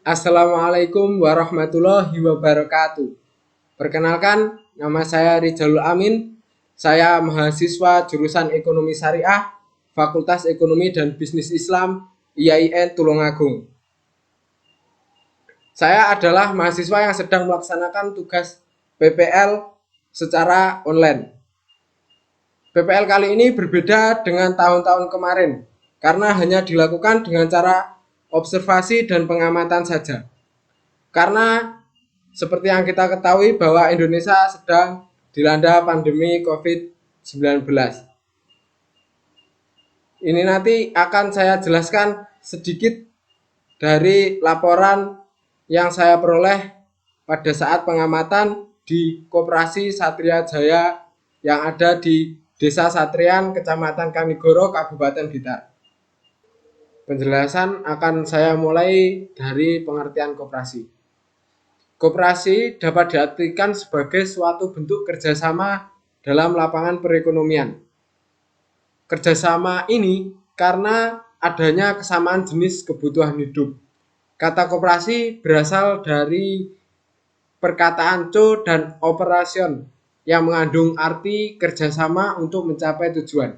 Assalamualaikum warahmatullahi wabarakatuh. Perkenalkan, nama saya Rizalul Amin. Saya mahasiswa jurusan Ekonomi Syariah, Fakultas Ekonomi dan Bisnis Islam, IAIN Tulungagung. Saya adalah mahasiswa yang sedang melaksanakan tugas PPL secara online. PPL kali ini berbeda dengan tahun-tahun kemarin, karena hanya dilakukan dengan cara observasi dan pengamatan saja. Karena seperti yang kita ketahui bahwa Indonesia sedang dilanda pandemi COVID-19. Ini nanti akan saya jelaskan sedikit dari laporan yang saya peroleh pada saat pengamatan di Koperasi Satria Jaya yang ada di Desa Satrian, Kecamatan Kanigoro, Kabupaten Blitar. Penjelasan akan saya mulai dari pengertian koperasi. Koperasi dapat diartikan sebagai suatu bentuk kerjasama dalam lapangan perekonomian. Kerjasama ini karena adanya kesamaan jenis kebutuhan hidup. Kata koperasi berasal dari perkataan co dan operation yang mengandung arti kerjasama untuk mencapai tujuan.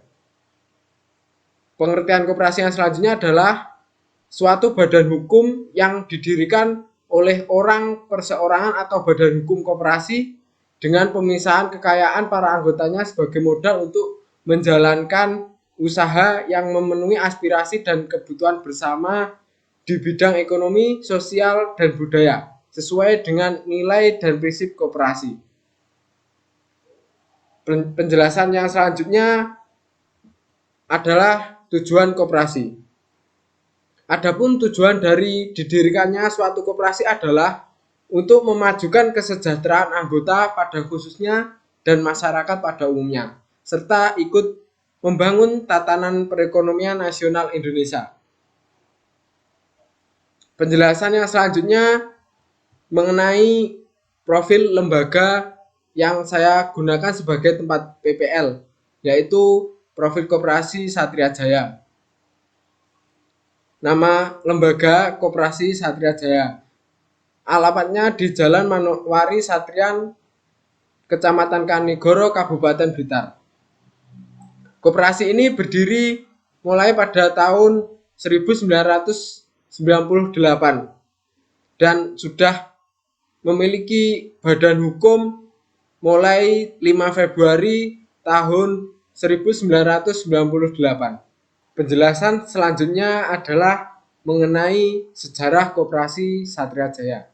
Pengertian koperasi yang selanjutnya adalah suatu badan hukum yang didirikan oleh orang perseorangan atau badan hukum koperasi dengan pemisahan kekayaan para anggotanya sebagai modal untuk menjalankan usaha yang memenuhi aspirasi dan kebutuhan bersama di bidang ekonomi, sosial, dan budaya sesuai dengan nilai dan prinsip koperasi. Penjelasan yang selanjutnya adalah tujuan koperasi. Adapun tujuan dari didirikannya suatu koperasi adalah untuk memajukan kesejahteraan anggota pada khususnya dan masyarakat pada umumnya, serta ikut membangun tatanan perekonomian nasional Indonesia. Penjelasan yang selanjutnya mengenai profil lembaga yang saya gunakan sebagai tempat PPL, yaitu profil Koperasi Satria Jaya. Nama lembaga Koperasi Satria Jaya. Alamatnya di Jalan Manokwari Satrian, Kecamatan Kanigoro, Kabupaten Blitar. Koperasi ini berdiri mulai pada tahun 1998 dan sudah memiliki badan hukum mulai 5 Februari tahun 1998. Penjelasan selanjutnya adalah mengenai sejarah Koperasi Satria Jaya.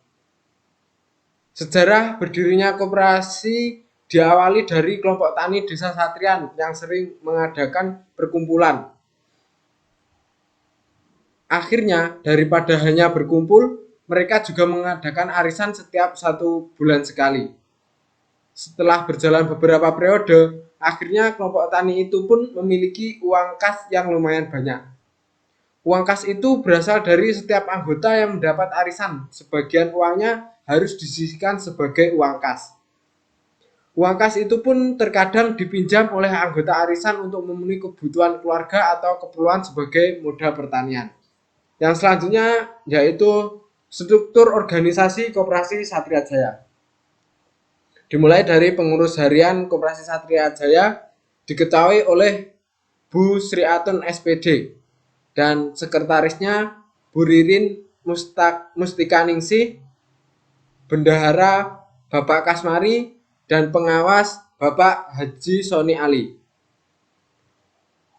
Sejarah berdirinya koperasi diawali dari kelompok tani Desa Satrian yang sering mengadakan perkumpulan. Akhirnya, daripada hanya berkumpul, mereka juga mengadakan arisan setiap 1 bulan sekali. Setelah berjalan beberapa periode, akhirnya kelompok tani itu pun memiliki uang kas yang lumayan banyak. Uang kas itu berasal dari setiap anggota yang mendapat arisan. Sebagian uangnya harus disisihkan sebagai uang kas. Uang kas itu pun terkadang dipinjam oleh anggota arisan untuk memenuhi kebutuhan keluarga atau keperluan sebagai modal pertanian. Yang selanjutnya yaitu struktur organisasi Koperasi Satria Jaya. Dimulai dari pengurus harian Koperasi Satria Jaya diketahui oleh Bu Sriatun SPD dan sekretarisnya Bu Ririn Mustikaningsih, bendahara Bapak Kasmari, dan pengawas Bapak Haji Soni Ali.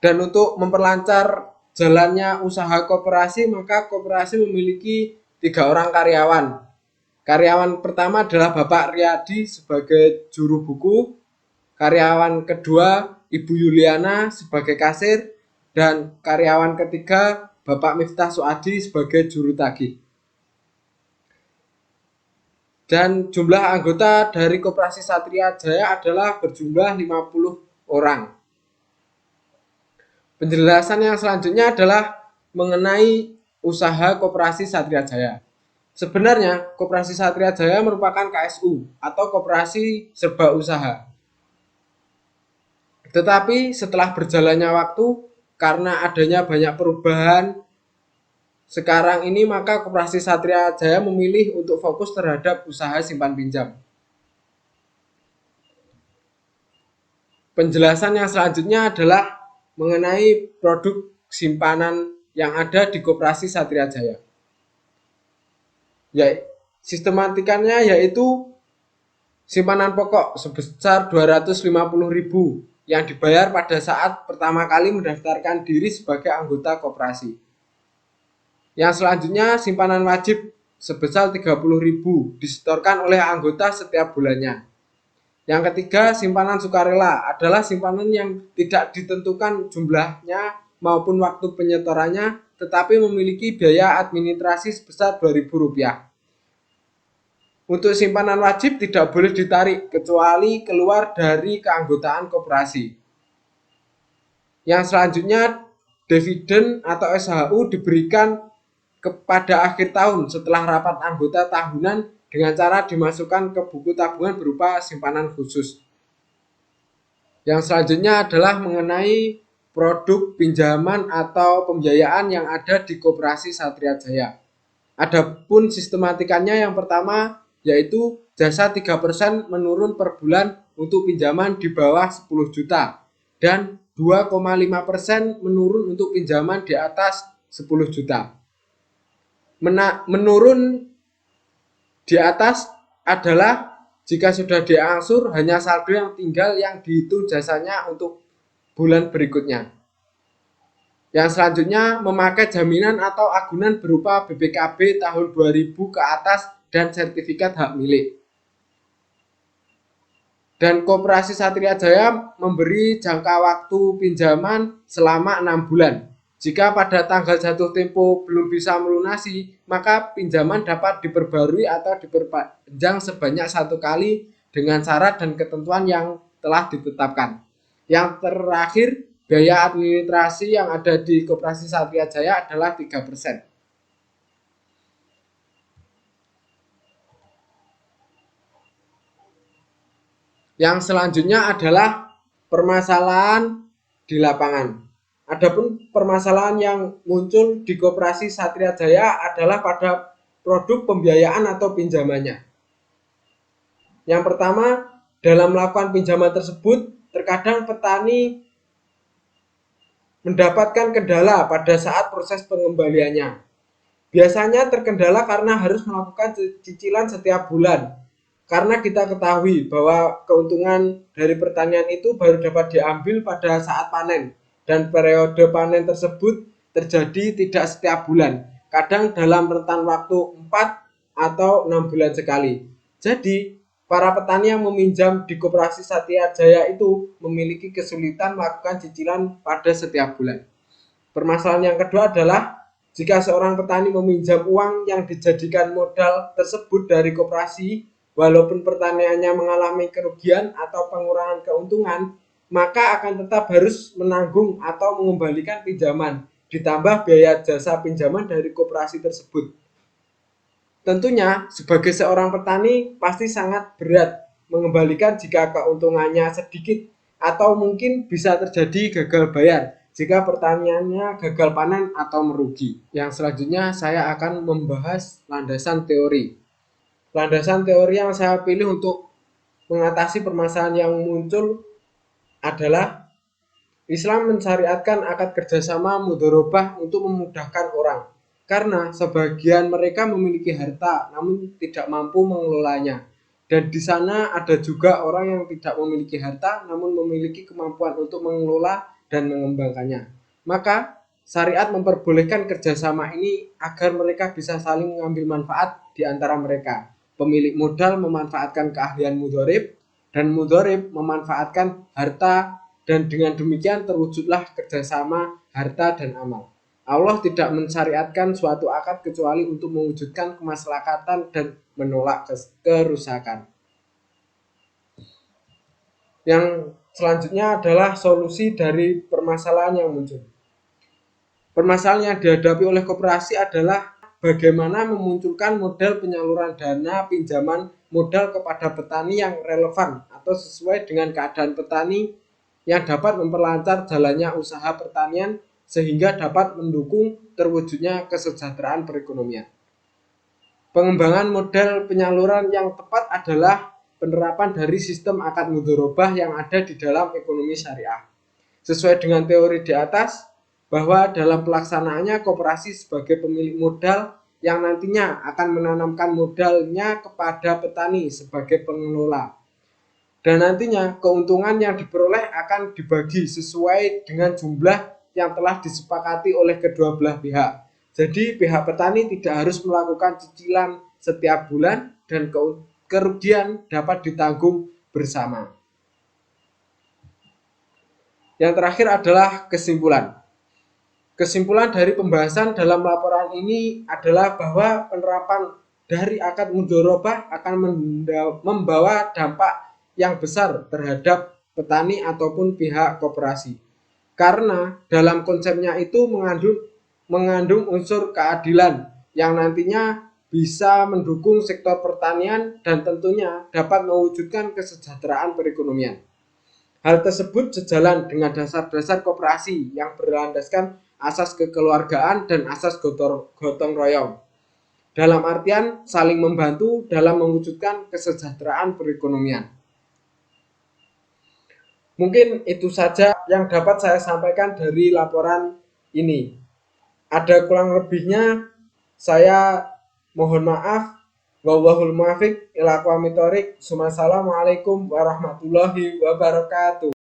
Dan untuk memperlancar jalannya usaha koperasi, maka koperasi memiliki 3 orang karyawan. Karyawan pertama adalah Bapak Riyadi sebagai juru buku, karyawan kedua Ibu Yuliana sebagai kasir, dan karyawan ketiga Bapak Miftah Suadi sebagai juru tagih. Dan jumlah anggota dari Koperasi Satria Jaya adalah berjumlah 50 orang. Penjelasan yang selanjutnya adalah mengenai usaha Koperasi Satria Jaya. Sebenarnya Koperasi Satria Jaya merupakan KSU atau Koperasi Serba Usaha. Tetapi setelah berjalannya waktu, karena adanya banyak perubahan Sekarang ini maka Koperasi Satria Jaya memilih untuk fokus terhadap usaha simpan pinjam. Penjelasan yang selanjutnya adalah mengenai produk simpanan yang ada di Koperasi Satria Jaya. Ya, sistematikannya yaitu simpanan pokok sebesar 250.000 yang dibayar pada saat pertama kali mendaftarkan diri sebagai anggota koperasi. Yang selanjutnya simpanan wajib sebesar 30.000 disetorkan oleh anggota setiap bulannya. Yang ketiga, simpanan sukarela adalah simpanan yang tidak ditentukan jumlahnya maupun waktu penyetorannya, tetapi memiliki biaya administrasi sebesar Rp2.000. Untuk simpanan wajib tidak boleh ditarik kecuali keluar dari keanggotaan koperasi. Yang selanjutnya, dividen atau SHU diberikan kepada akhir tahun setelah rapat anggota tahunan dengan cara dimasukkan ke buku tabungan berupa simpanan khusus. Yang selanjutnya adalah mengenai produk pinjaman atau pembiayaan yang ada di Koperasi Satria Jaya. Adapun sistematikanya yang pertama yaitu jasa 3% menurun per bulan untuk pinjaman di bawah 10 juta dan 2,5% menurun untuk pinjaman di atas 10 juta. Menurun di atas adalah jika sudah diangsur hanya saldo yang tinggal yang dihitung jasanya untuk bulan berikutnya. Yang selanjutnya memakai jaminan atau agunan berupa BPKB tahun 2000 ke atas dan sertifikat hak milik. Dan Koperasi Satria Jaya memberi jangka waktu pinjaman selama 6 bulan. Jika pada tanggal jatuh tempo belum bisa melunasi, maka pinjaman dapat diperbarui atau diperpanjang sebanyak 1 kali dengan syarat dan ketentuan yang telah ditetapkan. Yang terakhir, biaya administrasi yang ada di Koperasi Satria Jaya adalah 3%. Yang selanjutnya adalah permasalahan di lapangan. Adapun permasalahan yang muncul di Koperasi Satria Jaya adalah pada produk pembiayaan atau pinjamannya. Yang pertama, dalam melakukan pinjaman tersebut, terkadang petani mendapatkan kendala pada saat proses pengembaliannya. Biasanya terkendala karena harus melakukan cicilan setiap bulan. Karena kita ketahui bahwa keuntungan dari pertanian itu baru dapat diambil pada saat panen. Dan periode panen tersebut terjadi tidak setiap bulan. Kadang dalam rentan waktu 4 atau 6 bulan sekali. Jadi, para petani yang meminjam di Koperasi Satria Jaya itu memiliki kesulitan melakukan cicilan pada setiap bulan. Permasalahan yang kedua adalah jika seorang petani meminjam uang yang dijadikan modal tersebut dari koperasi, walaupun pertaniannya mengalami kerugian atau pengurangan keuntungan, maka akan tetap harus menanggung atau mengembalikan pinjaman, ditambah biaya jasa pinjaman dari koperasi tersebut. Tentunya, sebagai seorang petani pasti sangat berat mengembalikan jika keuntungannya sedikit atau mungkin bisa terjadi gagal bayar jika pertaniannya gagal panen atau merugi. Yang selanjutnya saya akan membahas landasan teori. Landasan teori yang saya pilih untuk mengatasi permasalahan yang muncul adalah Islam mensyariatkan akad kerjasama mudharabah untuk memudahkan orang. Karena sebagian mereka memiliki harta namun tidak mampu mengelolanya. Dan di sana ada juga orang yang tidak memiliki harta namun memiliki kemampuan untuk mengelola dan mengembangkannya. Maka syariat memperbolehkan kerjasama ini agar mereka bisa saling mengambil manfaat di antara mereka. Pemilik modal memanfaatkan keahlian mudharib dan mudharib memanfaatkan harta, dan dengan demikian terwujudlah kerjasama harta dan amal. Allah tidak mensyariatkan suatu akad kecuali untuk mewujudkan kemaslahatan dan menolak kerusakan. Yang selanjutnya adalah solusi dari permasalahan yang muncul. Permasalahan yang dihadapi oleh koperasi adalah bagaimana memunculkan model penyaluran dana pinjaman modal kepada petani yang relevan atau sesuai dengan keadaan petani yang dapat memperlancar jalannya usaha pertanian sehingga dapat mendukung terwujudnya kesejahteraan perekonomian. Pengembangan model penyaluran yang tepat adalah penerapan dari sistem akad mudharabah yang ada di dalam ekonomi syariah. Sesuai dengan teori di atas, bahwa dalam pelaksanaannya koperasi sebagai pemilik modal yang nantinya akan menanamkan modalnya kepada petani sebagai pengelola. Dan nantinya keuntungan yang diperoleh akan dibagi sesuai dengan jumlah yang telah disepakati oleh kedua belah pihak. Jadi pihak petani tidak harus melakukan cicilan setiap bulan dan kerugian dapat ditanggung bersama. Yang terakhir adalah kesimpulan. Kesimpulan dari pembahasan dalam laporan ini adalah bahwa penerapan dari akad mudharabah akan membawa dampak yang besar terhadap petani ataupun pihak koperasi. Karena dalam konsepnya itu mengandung unsur keadilan yang nantinya bisa mendukung sektor pertanian dan tentunya dapat mewujudkan kesejahteraan perekonomian. Hal tersebut sejalan dengan dasar-dasar koperasi yang berlandaskan asas kekeluargaan dan asas gotong royong. Dalam artian saling membantu dalam mewujudkan kesejahteraan perekonomian. Mungkin itu saja yang dapat saya sampaikan dari laporan ini. Ada kurang lebihnya, saya mohon maaf. Wallahul muwaffiq ila aqwamit thoriq. Wassalamualaikum warahmatullahi wabarakatuh.